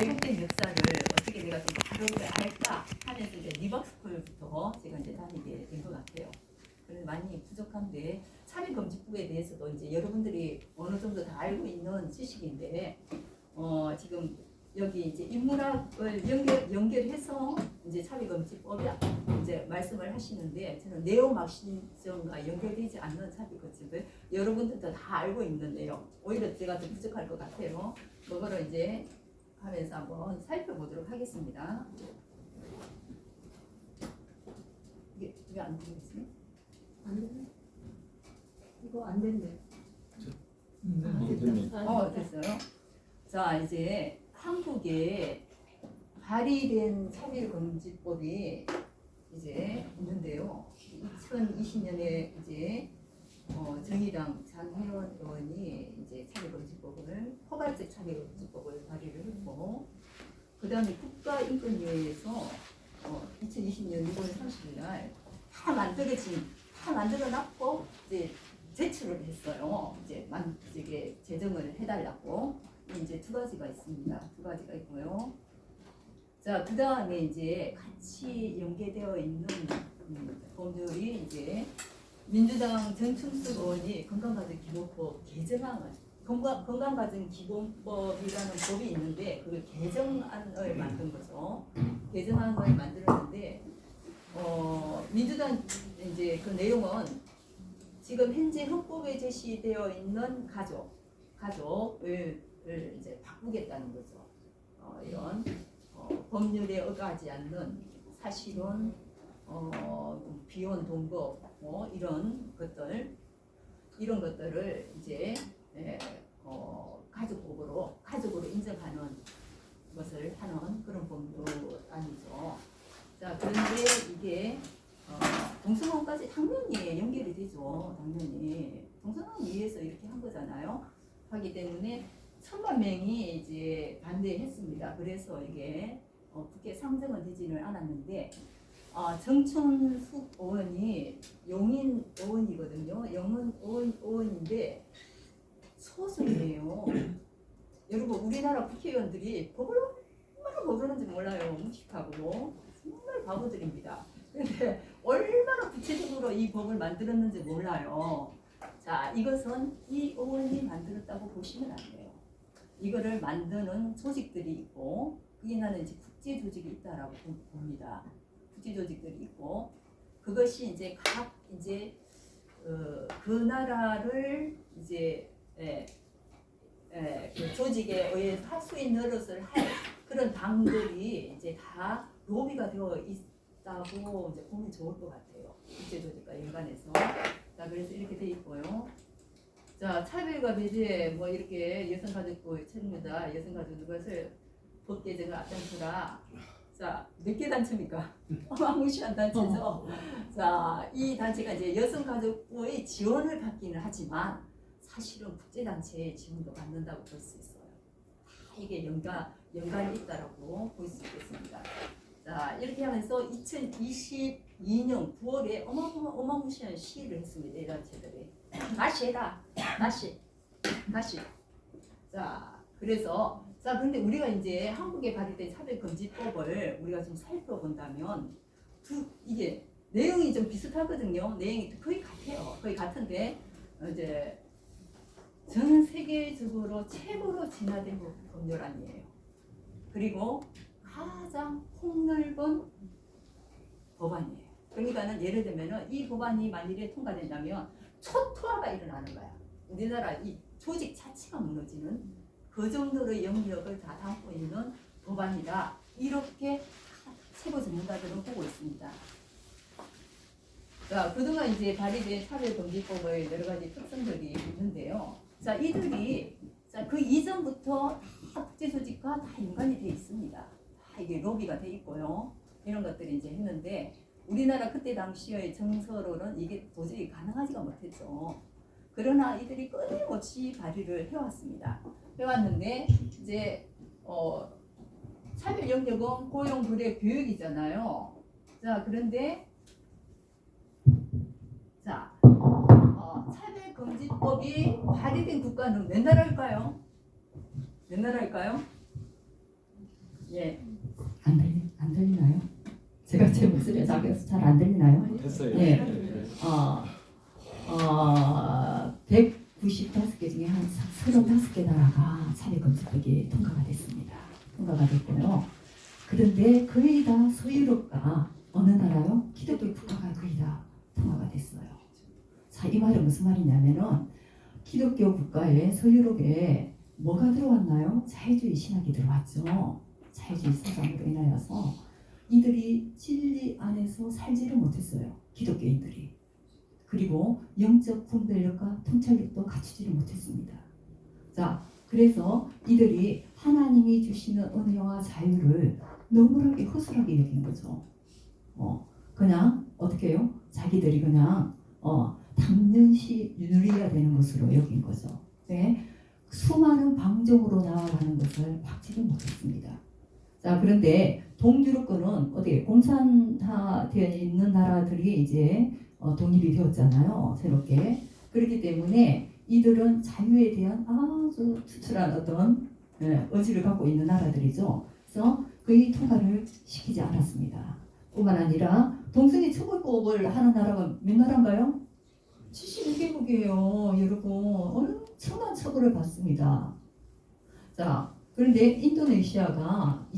왜곡된 역사를 어떻게 내가 좀 다루어야 할까 하면서 이제 리버스쿨부터 제가 이제 다니게 된 것 같아요. 그래서 많이 부족한데 차별금지법에 대해서도 이제 여러분들이 어느 정도 다 알고 있는 지식인데 지금 여기 이제 인문학을 연결해서 이제 차별금지법이 이제 말씀을 하시는데 저는 네오막시즘과 연결되지 않는 차별금지법을 여러분들도 다 알고 있는데요. 오히려 제가 좀 부족할 것 같아요. 그거를 이제 하면서 한번 살펴보도록 하겠습니다. 이게 왜 안 되겠지? 안 되네. 이거 안 된대. 됐어요. 자, 이제 한국에 발의된 차별금지법이 이제 있는데요. 2020년에 이제 정의당 장혜원 의원이 이제 차별금지법을 포괄적 차별금지법을 발의를 했고, 그 다음에 국가인권위에서 2020년 6월 30일 날 다 만들어놨고 이제 제출을 했어요. 이제 제정을 해달라고. 이제 두 가지가 있습니다. 두 가지가 있고요. 자, 그 다음에 이제 같이 연계되어 있는 법률이 이제 민주당 정충숙 의원이 건강가정기본법 개정안을 건강가정기본법이라는 법이 있는데 그 개정안을 만든 거죠. 개정안을 만들었는데 민주당 이제 그 내용은 지금 현재 헌법에 제시되어 있는 가족을 이제 바꾸겠다는 거죠. 이런 법률에 어가지 않는 사실혼, 비혼 동거 이런 것들을 이제 가족으로 인정하는 것을 하는 그런 법률안이죠. 자, 그런데 이게 동성혼까지 당연히 연결이 되죠. 당연히 동성혼 위해서 이렇게 한 거잖아요. 하기 때문에 1000만 명이 이제 반대했습니다. 그래서 이게 국회 상정은 되지는 않았는데 정춘숙 의원이 용인 의원이거든요. 용인 의원인데 소수이에요. 여러분 우리나라 국회의원들이 법을 얼마나 모르는지 몰라요. 무식하고 정말 바보들입니다. 근데 얼마나 구체적으로 이 법을 만들었는지 몰라요. 자, 이것은 이 의원이 만들었다고 보시면 안 돼요. 이거를 만드는 조직들이 있고, 그게 나는 이제 국제 조직이 있다라고 봅니다. 국제 조직들이 있고, 그것이 이제 각 이제 그 나라를 이제 그 조직에 의해서 할 수 있는 노릇을 할 그런 당들이 이제 다 로비가 되어 있다고 이제 보면 좋을 것 같아요. 국제 조직과 연관해서. 자, 그래서 이렇게 돼 있고요. 자, 차별과 배제 이렇게 여성가족부 책무다 여성가족 누가를 법 개정을 앞장서라. 자, 몇 개 단체입니까? 어마무시한 단체죠. 자, 이 단체가 이제 여성가족부의 지원을 받기는 하지만 사실은 국제단체의 지원도 받는다고 볼 수 있어요. 다 이게 연관이 있다라고 볼 수 있겠습니다. 자, 이렇게 하면서 2022년 9월에 어마무시한 시위를 했습니다. 이 단체들이. 다시 해라. 다시. 자, 그래서 근데 우리가 이제 한국에 발의된 차별금지법을 우리가 좀 살펴본다면 이게 내용이 좀 비슷하거든요. 내용이 거의 같아요. 거의 같은데 이제 전 세계적으로 최고로 진화된 법률안이에요. 그리고 가장 폭넓은 법안이에요. 그러니까는 예를 들면은 이 법안이 만일에 통과된다면 초토화가 일어나는 거야. 우리나라 이 조직 자체가 무너지는 그 정도의 영역을 다 담고 있는 법안이다. 이렇게 최고 전문가들은 보고 있습니다. 자, 그동안 이제 발의된 차별금지법의 여러 가지 특성들이 있는데요. 자, 이들이 그 이전부터 다 국제조직과 다 연관이 되어 있습니다. 다 이게 로비가 되어 있고요. 이런 것들이 이제 했는데 우리나라 그때 당시의 정서로는 이게 도저히 가능하지가 못했죠. 그러나 이들이 끊임없이 발의를 해왔습니다. 해왔는데 이제 차별 영역은 고용, 불의, 교육이잖아요. 자, 그런데 자, 차별금지법이 발의된 국가는 몇 나라일까요? 몇 나라일까요? 예. 안 들리나요? 제가 제 목소리가 작아서 잘 안 들리나요? 됐어요. 네. 195개 중에 한 35개 나라가 차별금지법이 통과가 됐습니다. 통과가 됐고요. 그런데 거의 다 서유럽과 어느 나라요? 기독교 국가가 거의 다 통과가 됐어요. 자, 이 말은 무슨 말이냐면은 기독교 국가에 서유럽에 뭐가 들어왔나요? 자유주의 신학이 들어왔죠. 자유주의 사상으로 인하여서 이들이 진리 안에서 살지를 못했어요. 기독교인들이. 그리고 영적 분별력과 통찰력도 갖추지를 못했습니다. 자, 그래서 이들이 하나님이 주시는 은혜와 자유를 너무나게 허술하게 여긴 거죠. 그냥 어떻게 해요? 자기들이 그냥 당연시 누려야 되는 것으로 여긴 거죠. 네? 수많은 방종으로 나아가는 것을 막지를 못했습니다. 자, 그런데 동유럽권은 어떻게 공산화되어 있는 나라들이 이제 독립이 되었잖아요. 새롭게. 그렇기 때문에 이들은 자유에 대한 아주 투철한 어떤 의지를 갖고 있는 나라들이죠. 그래서 거의 통과를 시키지 않았습니다. 뿐만 아니라 동성애 처벌법을 하는 나라가 몇 나라인가요? 71개국이에요. 여러분 엄청난 처벌을 받습니다. 자, 그런데 인도네시아가